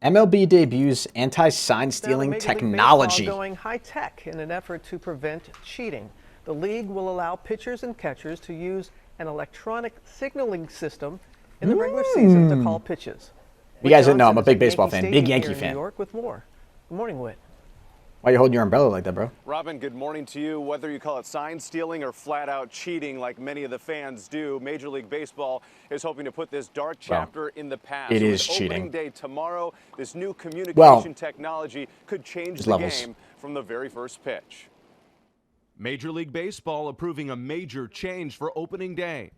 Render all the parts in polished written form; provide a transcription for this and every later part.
MLB debuts anti-sign stealing technology. Going high tech in an effort to prevent cheating. The league will allow pitchers and catchers to use an electronic signaling system in the regular season to call pitches. You guys didn't know I'm a big baseball fan, big Yankee fan. New York with more. Good morning, Whit. Why are you holding your umbrella like that, bro? Robin, good morning to you. Whether you call it sign stealing or flat out cheating like many of the fans do, Major League Baseball is hoping to put this dark chapter in the past. It is With cheating. Opening day tomorrow, this new communication technology could change the game from the very first pitch. Major League Baseball approving a major change for opening day.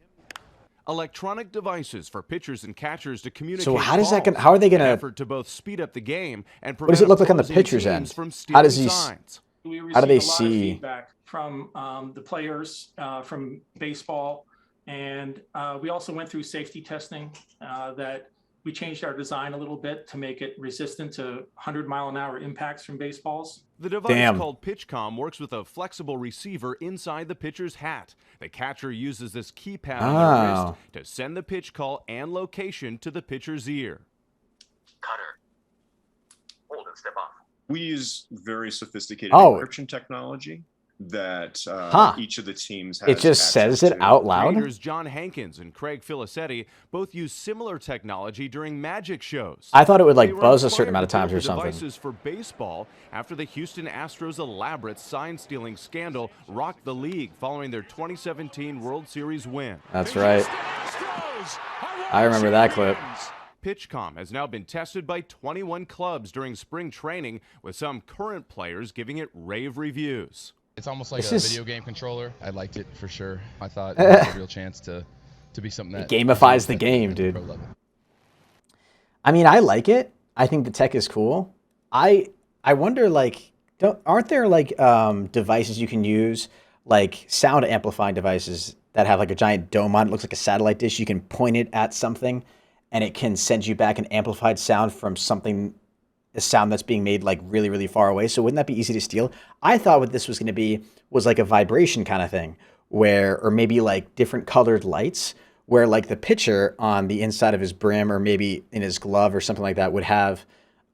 Electronic devices for pitchers and catchers to communicate. So how does that? How are they going to? Effort to both speed up the game and what does it look like on the pitcher's end? How does he? How do they see? Feedback from the players from baseball, and we also went through safety testing that we changed our design a little bit to make it resistant to 100-mile-an-hour impacts from baseballs. The device called PitchCom works with a flexible receiver inside the pitcher's hat. The catcher uses this keypad on their wrist to send the pitch call and location to the pitcher's ear. Cutter. Hold and step off. We use very sophisticated encryption technology that each of the teams has. It just says it out loud. Raiders John Hankins and Craig Filicetti both use similar technology during magic shows. I thought it would like buzz a certain amount of times or something. Devices for baseball after the Houston Astros' elaborate sign-stealing scandal rocked the league following their 2017 World Series win. That's right. I remember that clip. PitchCom has now been tested by 21 clubs during spring training, with some current players giving it rave reviews. It's almost like a video game controller. I liked it for sure. I thought it was a real chance to be something that gamifies the game, dude. I mean, I like it. I think the tech is cool. I wonder, like, aren't there like devices you can use, like sound amplifying devices that have like a giant dome on it, looks like a satellite dish. You can point it at something, and it can send you back an amplified sound from something. A sound that's being made like really, really far away. So wouldn't that be easy to steal? I thought what this was going to be was like a vibration kind of thing or maybe like different colored lights where like the pitcher on the inside of his brim or maybe in his glove or something like that would have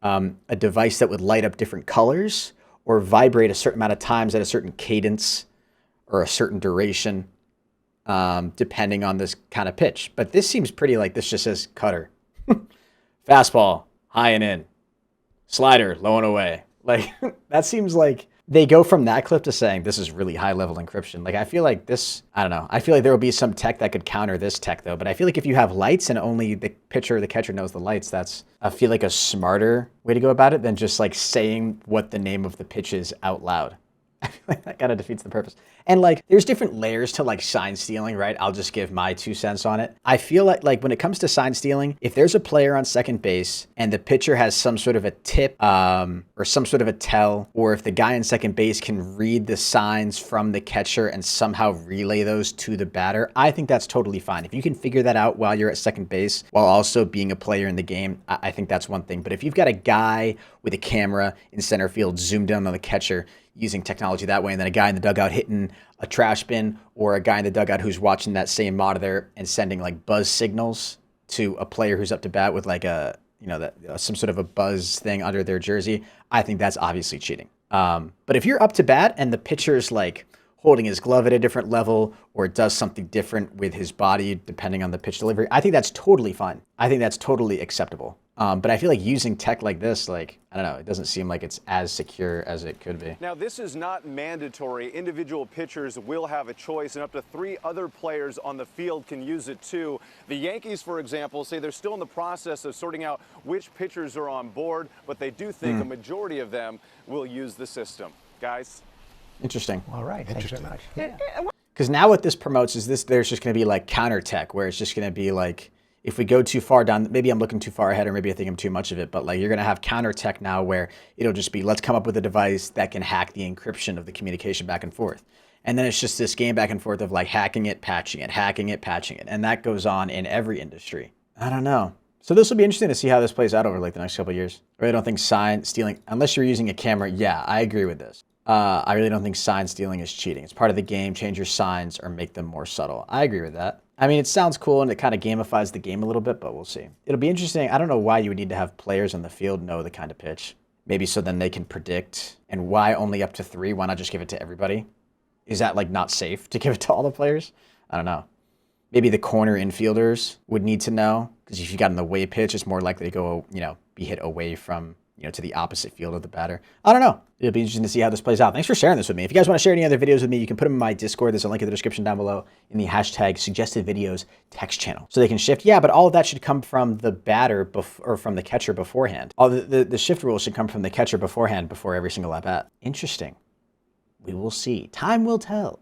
a device that would light up different colors or vibrate a certain amount of times at a certain cadence or a certain duration, depending on this kind of pitch. But this seems pretty like this just says cutter, fastball, high and in. Slider, low and away. Like, that seems like they go from that clip to saying this is really high-level encryption. Like, I feel like this, I don't know. I feel like there will be some tech that could counter this tech, though. But I feel like if you have lights and only the pitcher or the catcher knows the lights, that's, I feel like, a smarter way to go about it than just, like, saying what the name of the pitch is out loud. I feel like that kind of defeats the purpose. And like, there's different layers to like sign stealing, right? I'll just give my 2 cents on it. I feel like when it comes to sign stealing, if there's a player on second base and the pitcher has some sort of a tip or some sort of a tell, or if the guy in second base can read the signs from the catcher and somehow relay those to the batter, I think that's totally fine. If you can figure that out while you're at second base, while also being a player in the game, I think that's one thing. But if you've got a guy with a camera in center field zoomed in on the catcher, using technology that way, and then a guy in the dugout hitting a trash bin, or a guy in the dugout who's watching that same monitor and sending like buzz signals to a player who's up to bat with like a, you know, some sort of a buzz thing under their jersey, I think that's obviously cheating. But if you're up to bat and the pitcher's like holding his glove at a different level or does something different with his body depending on the pitch delivery, I think that's totally fine. I think that's totally acceptable. But I feel like using tech like this, like, I don't know, it doesn't seem like it's as secure as it could be. Now, this is not mandatory. Individual pitchers will have a choice, and up to 3 other players on the field can use it too. The Yankees, for example, say they're still in the process of sorting out which pitchers are on board, but they do think a majority of them will use the system. Guys? Interesting. All right, thank you very much. Because now what this promotes is there's just going to be like counter tech, where it's just going to be like, if we go too far down, maybe I'm looking too far ahead or maybe I think I'm too much of it, but like you're going to have counter tech now where it'll just be, let's come up with a device that can hack the encryption of the communication back and forth. And then it's just this game back and forth of like hacking it, patching it, hacking it, patching it. And that goes on in every industry. I don't know. So this will be interesting to see how this plays out over like the next couple of years. I really don't think sign stealing, unless you're using a camera, yeah, I agree with this. I really don't think sign stealing is cheating. It's part of the game. Change your signs or make them more subtle. I agree with that. I mean, it sounds cool and it kind of gamifies the game a little bit, but we'll see. It'll be interesting. I don't know why you would need to have players on the field know the kind of pitch. Maybe so then they can predict. And why only up to 3? Why not just give it to everybody? Is that like not safe to give it to all the players? I don't know. Maybe the corner infielders would need to know, because if you got in the away pitch, it's more likely to go, be hit away from, to the opposite field of the batter. I don't know. It'll be interesting to see how this plays out. Thanks for sharing this with me. If you guys want to share any other videos with me, you can put them in my Discord. There's a link in the description down below in the hashtag suggested videos text channel. So they can shift. Yeah, but all of that should come from the batter or from the catcher beforehand. All the shift rules should come from the catcher beforehand before every single at bat. Interesting. We will see. Time will tell.